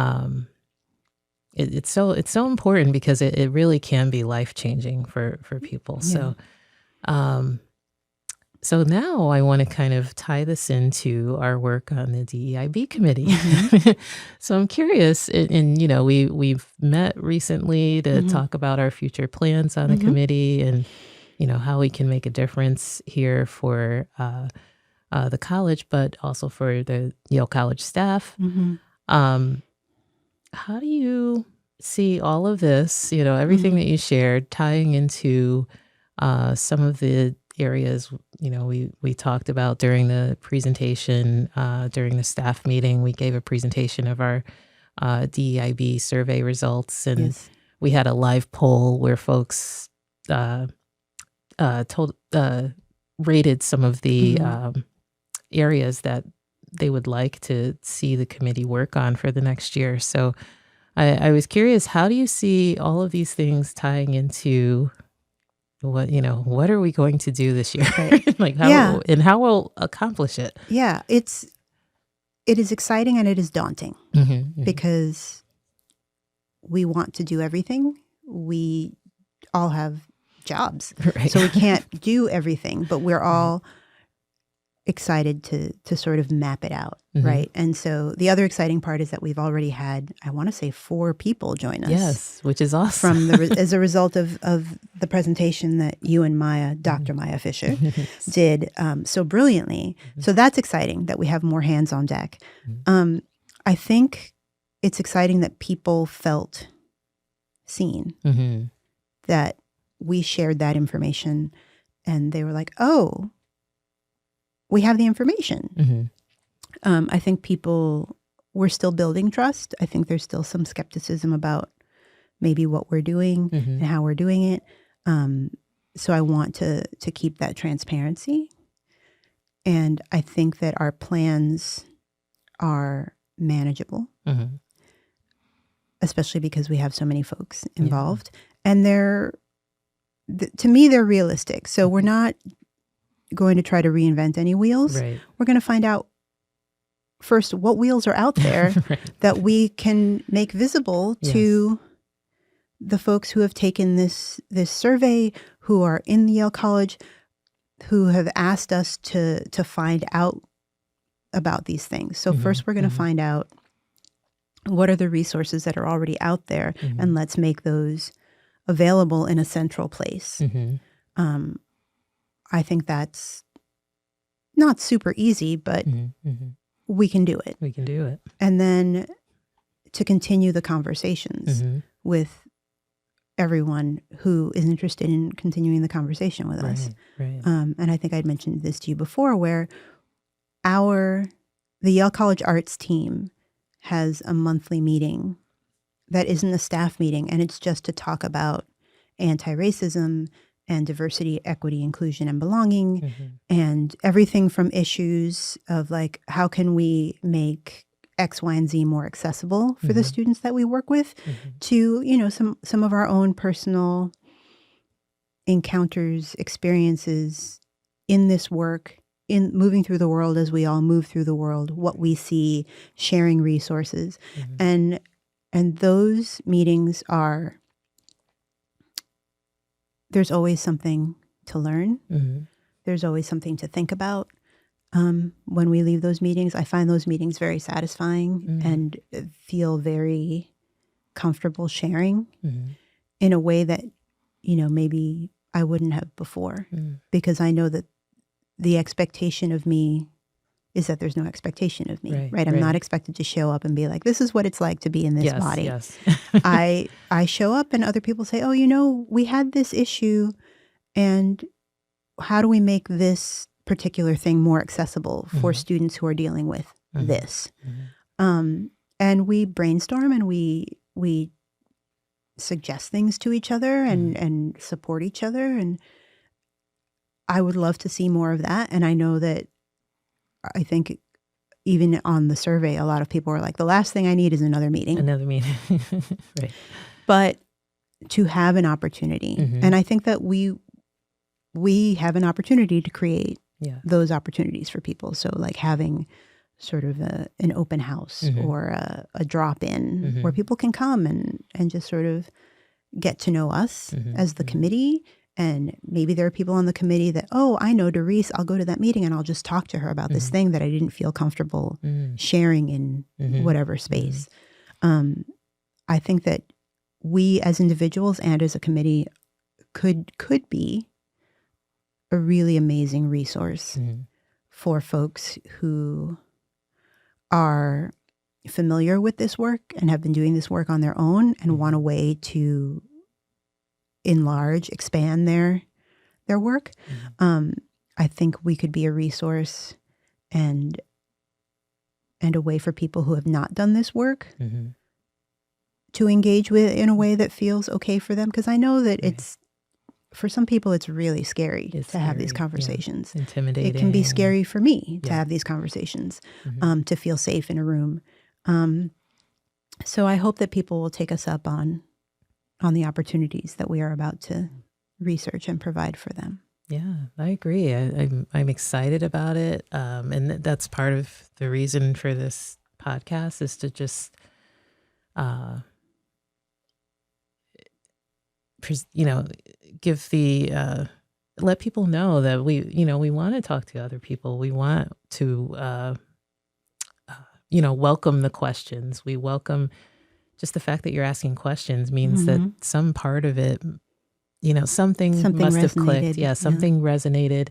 It's so important, because it really can be life-changing for people. Yeah. So now I want to kind of tie this into our work on the DEIB committee. So I'm curious, and we've met recently to talk about our future plans on the committee, and how we can make a difference here for the college, but also for the Yale College staff. How do you see all of this, everything that you shared, tying into some of the areas, we talked about during the presentation, during the staff meeting? We gave a presentation of our DEIB survey results, and we had a live poll where folks rated some of the areas that they would like to see the committee work on for the next year. So I was curious, how do you see all of these things tying into what are we going to do this year? Right. Like how we'll accomplish it? Yeah, it is exciting and it is daunting, because we want to do everything. We all have jobs, Right. so we can't do everything, but we're all excited to sort of map it out, right? And so the other exciting part is that we've already had, I want to say, 4 people join us. Yes, which is awesome. As a result of the presentation that you and Maya, Dr. Maya Fisher, did so brilliantly. So that's exciting that we have more hands on deck. I think it's exciting that people felt seen, that we shared that information and they were like, oh, we have the information. I think we're still building trust. I think there's still some skepticism about maybe what we're doing and how we're doing it. So I want to keep that transparency. And I think that our plans are manageable, especially because we have so many folks involved. And to me, they're realistic. So we're not going to try to reinvent any wheels. Right. We're going to find out first what wheels are out there that we can make visible to the folks who have taken this survey, who are in the Yale College, who have asked us to find out about these things. So first we're going to find out what are the resources that are already out there, and let's make those available in a central place. I think that's not super easy, but we can do it. We can do it. And then to continue the conversations with everyone who is interested in continuing the conversation with us. Right. And I think I'd mentioned this to you before, where the Yale College Arts team has a monthly meeting that isn't a staff meeting, and it's just to talk about anti-racism and diversity, equity, inclusion, and belonging, and everything from issues of like, how can we make X, Y, and Z more accessible for the students that we work with, to, some of our own personal encounters, experiences in this work, in moving through the world as we all move through the world, what we see, sharing resources. And those meetings there's always something to learn. There's always something to think about. When we leave those meetings, I find those meetings very satisfying and feel very comfortable sharing in a way that, maybe I wouldn't have before, because I know that the expectation of me is that there's no expectation of me, right? I'm not expected to show up and be like, this is what it's like to be in this body. Yes. I show up and other people say, oh, we had this issue, and how do we make this particular thing more accessible for students who are dealing with this? And we brainstorm and we suggest things to each other and support each other. And I would love to see more of that. And I know that I think even on the survey, a lot of people are like, the last thing I need is another meeting. Right. But to have an opportunity. And I think that we have an opportunity to create those opportunities for people. So like having sort of an open house or a drop-in where people can come and just sort of get to know us as the committee. And maybe there are people on the committee that, I know Darice, I'll go to that meeting and I'll just talk to her about this thing that I didn't feel comfortable sharing in whatever space. I think that we as individuals and as a committee could be a really amazing resource for folks who are familiar with this work and have been doing this work on their own and want a way to enlarge, expand their work. I think we could be a resource and a way for people who have not done this work to engage with in a way that feels okay for them. Because I know that for some people, it's really scary to have these conversations. Yeah. Intimidating. It can be scary for me to have these conversations, to feel safe in a room. So I hope that people will take us up on the opportunities that we are about to research and provide for them. Yeah, I agree. I'm excited about it. And that's part of the reason for this podcast is to just, let people know that we want to talk to other people. We want to, welcome the questions. We welcome just the fact that you're asking questions means that some part of it, something must have clicked. Yeah, something resonated.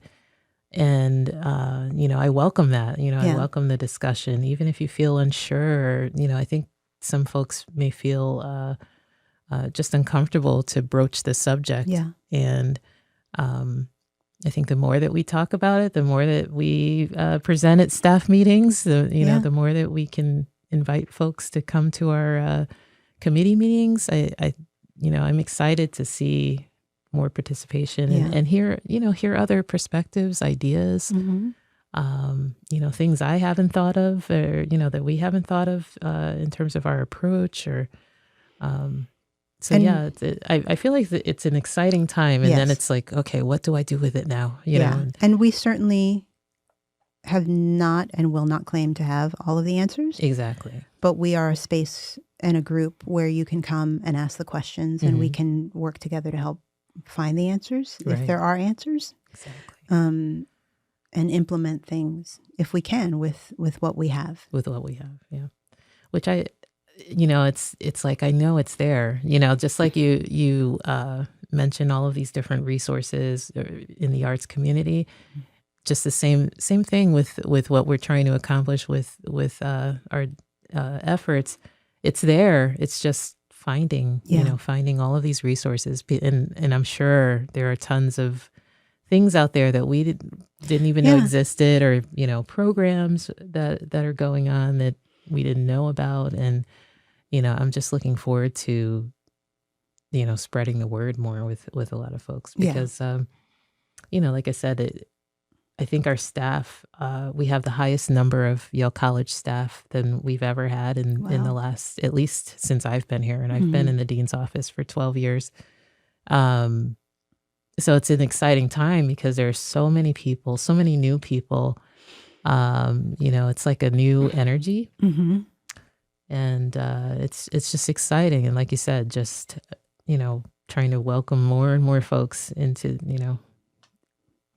And, I welcome that. I welcome the discussion. Even if you feel unsure, I think some folks may feel just uncomfortable to broach the subject. Yeah. And I think the more that we talk about it, the more that we present at staff meetings, the more that we can invite folks to come to our committee meetings. I'm excited to see more participation and hear other perspectives, ideas, things I haven't thought of, or that we haven't thought of in terms of our approach, or I feel like it's an exciting time, and then it's like, okay, what do I do with it now? You know, and we certainly have not and will not claim to have all of the answers. Exactly. But we are a space and a group where you can come and ask the questions, and we can work together to help find the answers, if there are answers. Exactly. And implement things if we can with what we have. With what we have, yeah. Which it's like, I know it's there, just like you mentioned all of these different resources in the arts community. Just the same thing with what we're trying to accomplish with our efforts. It's there. It's just finding all of these resources, and I'm sure there are tons of things out there that we didn't even know existed, or programs that are going on that we didn't know about. And I'm just looking forward to spreading the word more with a lot of folks, because like I said, I think our staff, we have the highest number of Yale College staff than we've ever had in the last, at least since I've been here, and I've been in the dean's office for 12 years. So it's an exciting time because there are so many people, so many new people. It's like a new energy, and it's just exciting. And like you said, just trying to welcome more and more folks into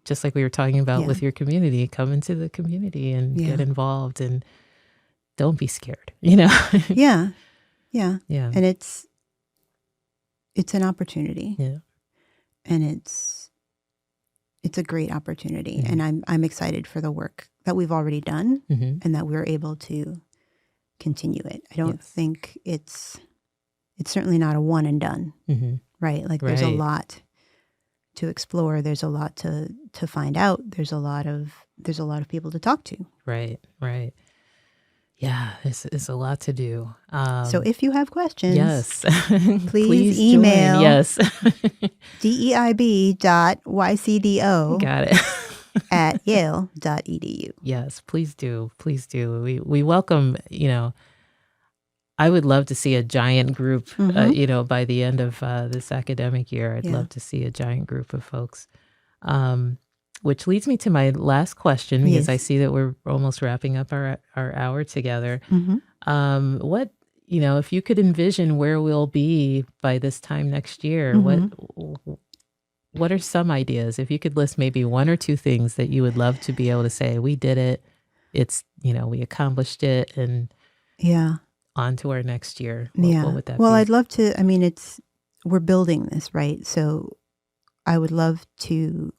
just like we were talking about with your community. Come into the community and get involved, and don't be scared. Yeah. And it's an opportunity. Yeah. And it's a great opportunity, and I'm excited for the work that we've already done, and that we're able to continue it. I don't think it's certainly not a one and done, right? Like there's a lot to explore. There's a lot to find out. There's a lot of people to talk to. Right. Yeah, it's a lot to do. So if you have questions, yes, please email join. Yes. DEIB.ycdo Got it. at yale.edu. Yes, please do. Please do. We welcome, I would love to see a giant group, by the end of this academic year. I'd love to see a giant group of folks. Which leads me to my last question, because I see that we're almost wrapping up our hour together. What, if you could envision where we'll be by this time next year, what are some ideas? If you could list maybe one or two things that you would love to be able to say, we did it, it's, we accomplished it, and on to our next year. What would that be? Well, I'd love to, we're building this, right? So I would love to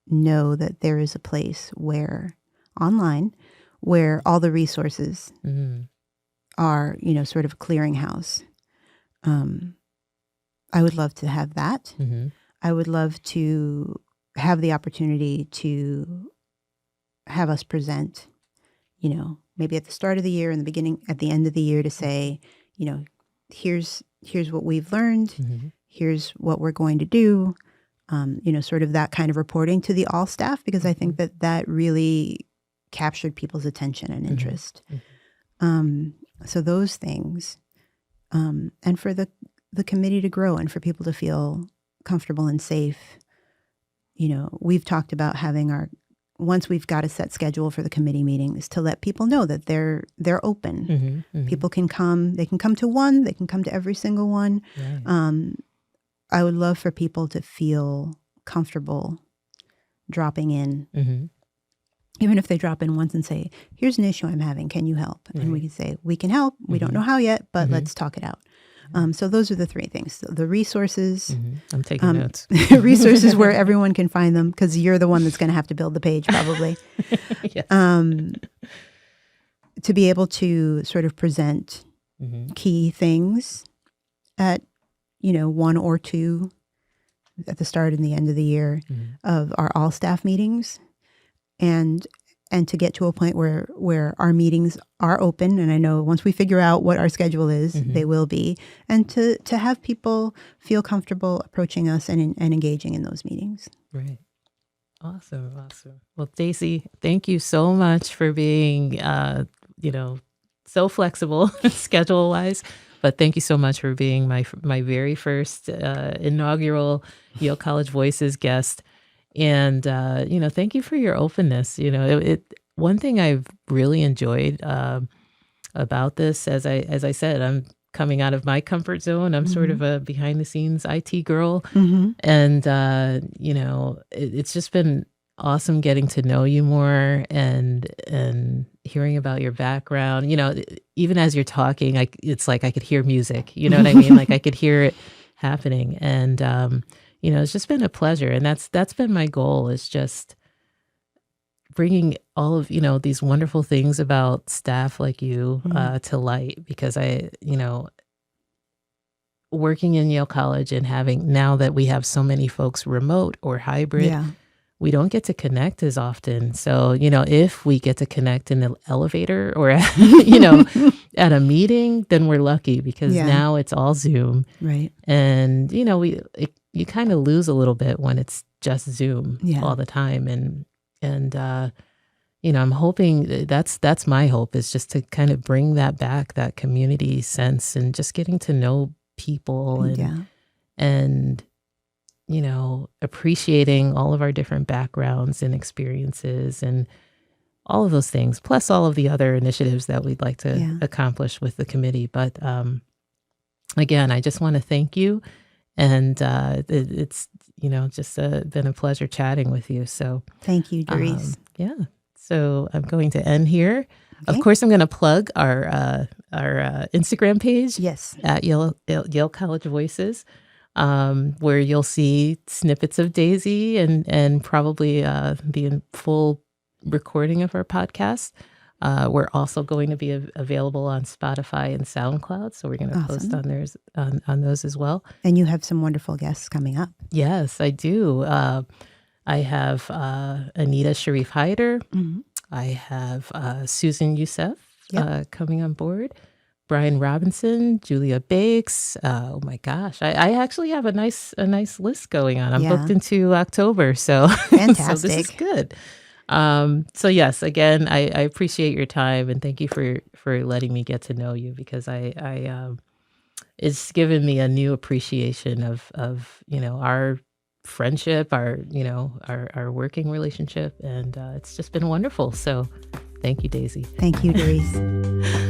know that there is a place online where all the resources are, sort of a clearinghouse. I would love to have that. I would love to have the opportunity to have us present, maybe at the start of the year, in the beginning, at the end of the year, to say, here's what we've learned, here's what we're going to do. Sort of that kind of reporting to the all staff, because I think that really captured people's attention and interest. So those things, and for the committee to grow, and for people to feel comfortable and safe. We've talked about having once we've got a set schedule for the committee meetings, to let people know that they're open. People can come. They can come to one. They can come to every single one. Right. I would love for people to feel comfortable dropping in, even if they drop in once and say, here's an issue I'm having, can you help? And we can say, we can help. We don't know how yet, but let's talk it out. So those are the three things. The resources. I'm taking notes. Resources where everyone can find them, because you're the one that's going to have to build the page probably. Yes. To be able to sort of present key things at, 1 or 2 at the start and the end of the year of our all staff meetings, and to get to a point where our meetings are open. And I know once we figure out what our schedule is, they will be, and to have people feel comfortable approaching us and engaging in those meetings. Right. Awesome. Well, Daisy, thank you so much for being, so flexible schedule wise. But thank you so much for being my very first inaugural Yale College Voices guest. And, thank you for your openness. One thing I've really enjoyed about this, as I said, I'm coming out of my comfort zone. I'm sort of a behind the scenes IT girl. And, it's just been awesome getting to know you more and hearing about your background. Even as you're talking, it's like I could hear music, you know what I mean? Like I could hear it happening. And, it's just been a pleasure. And that's been my goal, is just bringing all of, these wonderful things about staff like you to light, because working in Yale College and having, now that we have so many folks remote or hybrid, we don't get to connect as often. So, if we get to connect in the elevator or, at a meeting, then we're lucky, because now it's all Zoom. Right. And, you kind of lose a little bit when it's just Zoom all the time. And I'm hoping that's my hope, is just to kind of bring that back, that community sense, and just getting to know people and appreciating all of our different backgrounds and experiences and all of those things, plus all of the other initiatives that we'd like to accomplish with the committee. But again, I just want to thank you. And it's, just been a pleasure chatting with you. So thank you, Darice. So I'm going to end here. Okay. Of course, I'm going to plug our Instagram page. Yes. At Yale College Voices, where you'll see snippets of Daisy and probably the full recording of our podcast. We're also going to be available on Spotify and SoundCloud, so we're going to post on theirs on those as well. And you have some wonderful guests coming up. Yes, I do. I have Anita Sharif Hyder. I have Susan Youssef coming on board. Brian Robinson, Julia Bakes. Oh my gosh, I actually have a nice list going on. I'm booked into October, so fantastic. So this is good. So yes, again, I appreciate your time, and thank you for letting me get to know you, because I it's given me a new appreciation of our friendship, our working relationship, and it's just been wonderful. So thank you, Daisy. Thank you, Darice.